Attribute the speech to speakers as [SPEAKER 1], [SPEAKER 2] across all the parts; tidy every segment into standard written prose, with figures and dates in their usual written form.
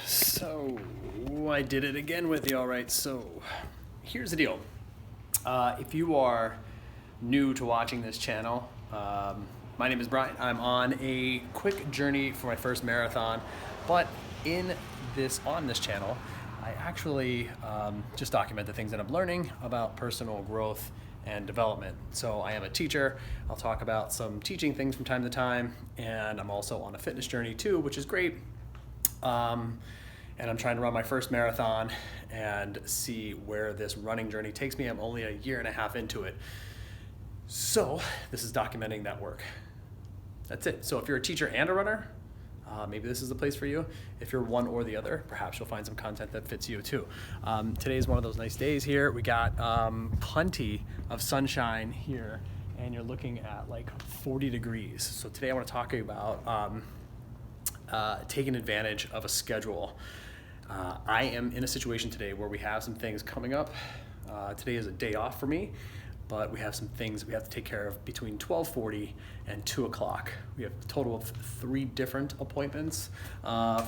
[SPEAKER 1] So I did it again with you. All right, so here's the deal. If you are new to watching this channel, my name is Brian. I'm on a quick journey for my first marathon, but on this channel, I actually just document the things that I'm learning about personal growth and development. So I am a teacher. I'll talk about some teaching things from time to time, and I'm also on a fitness journey too, which is great. And I'm trying to run my first marathon and see where this running journey takes me. I'm only a year and a half into it. So this is documenting that work. That's it. So if you're a teacher and a runner, maybe this is the place for you. If you're one or the other, perhaps you'll find some content that fits you too. Today is one of those nice days here. We got plenty of sunshine here, and you're looking at like 40 degrees. So today I want to talk to you about taking advantage of a schedule. I am in a situation today where we have some things coming up. Today is a day off for me, but we have some things we have to take care of between 12:40 and 2 o'clock. We have a total of 3 different appointments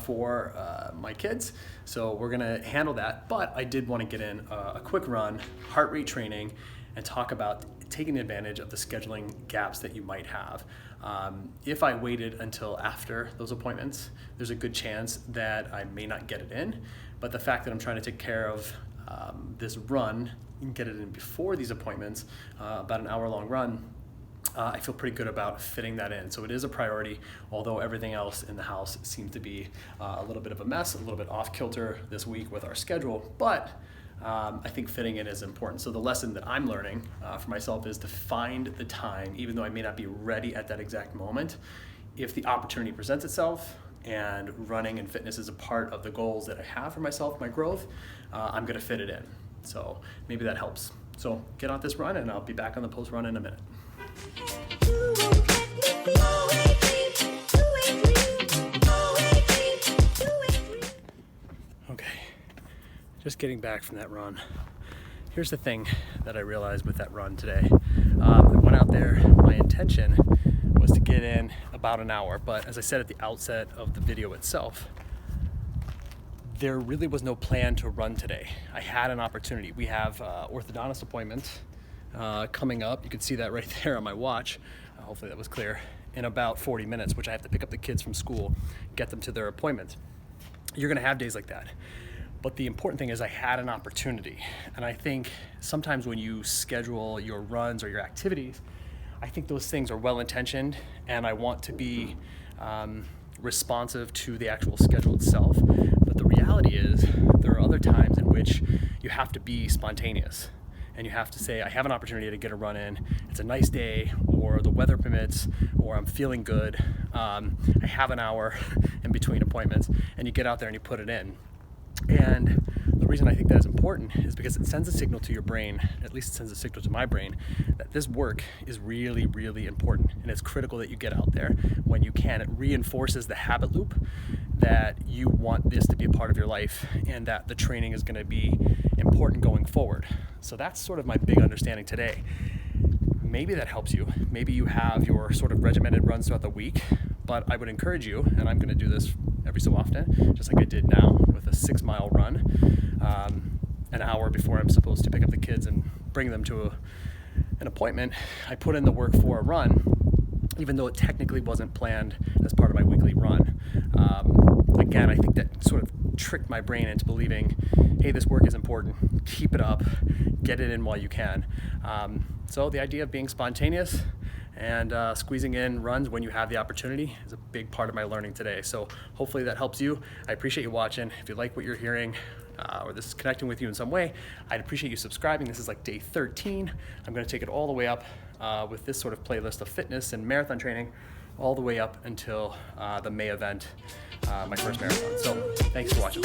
[SPEAKER 1] for my kids, so we're gonna handle that. But I did want to get in a quick run, heart rate training, and talk about taking advantage of the scheduling gaps that you might have. If I waited until after those appointments, there's a good chance that I may not get it in. But the fact that I'm trying to take care of this run and get it in before these appointments, about an hour-long run, I feel pretty good about fitting that in. So it is a priority, although everything else in the house seems to be a little bit of a mess, a little bit off kilter this week with our schedule. But I think fitting in is important. So the lesson that I'm learning for myself is to find the time, even though I may not be ready at that exact moment. If the opportunity presents itself and running and fitness is a part of the goals that I have for myself, my growth, I'm gonna fit it in. So maybe that helps. So get on this run, and I'll be back on the post run in a minute. Just getting back from that run. Here's the thing that I realized with that run today. I went out there, my intention was to get in about an hour, but as I said at the outset of the video itself, there really was no plan to run today. I had an opportunity. We have orthodontist appointments coming up. You can see that right there on my watch. Hopefully that was clear. In about 40 minutes, which I have to pick up the kids from school, get them to their appointments. You're gonna have days like that. But the important thing is I had an opportunity. And I think sometimes when you schedule your runs or your activities, I think those things are well-intentioned, and I want to be responsive to the actual schedule itself. But the reality is there are other times in which you have to be spontaneous. And you have to say, I have an opportunity to get a run in. It's a nice day, or the weather permits, or I'm feeling good. I have an hour in between appointments, and you get out there and you put it in. And the reason I think that is important is because it sends a signal to your brain, at least it sends a signal to my brain, that this work is really, really important. And it's critical that you get out there when you can. It reinforces the habit loop that you want this to be a part of your life, and that the training is going to be important going forward. So that's sort of my big understanding today. Maybe that helps you. Maybe you have your sort of regimented runs throughout the week, but I would encourage you, and I'm going to do this every so often, just like I did now with a 6-mile run, an hour before I'm supposed to pick up the kids and bring them to an appointment. I put in the work for a run, even though it technically wasn't planned as part of my weekly run. Again, I think that sort of tricked my brain into believing, hey, this work is important, keep it up, get it in while you can. So the idea of being spontaneous and squeezing in runs when you have the opportunity is a big part of my learning today. So hopefully that helps you. I appreciate you watching. If you like what you're hearing, or this is connecting with you in some way, I'd appreciate you subscribing. This is like day 13. I'm gonna take it all the way up with this sort of playlist of fitness and marathon training, all the way up until the May event, my first marathon. So thanks for watching.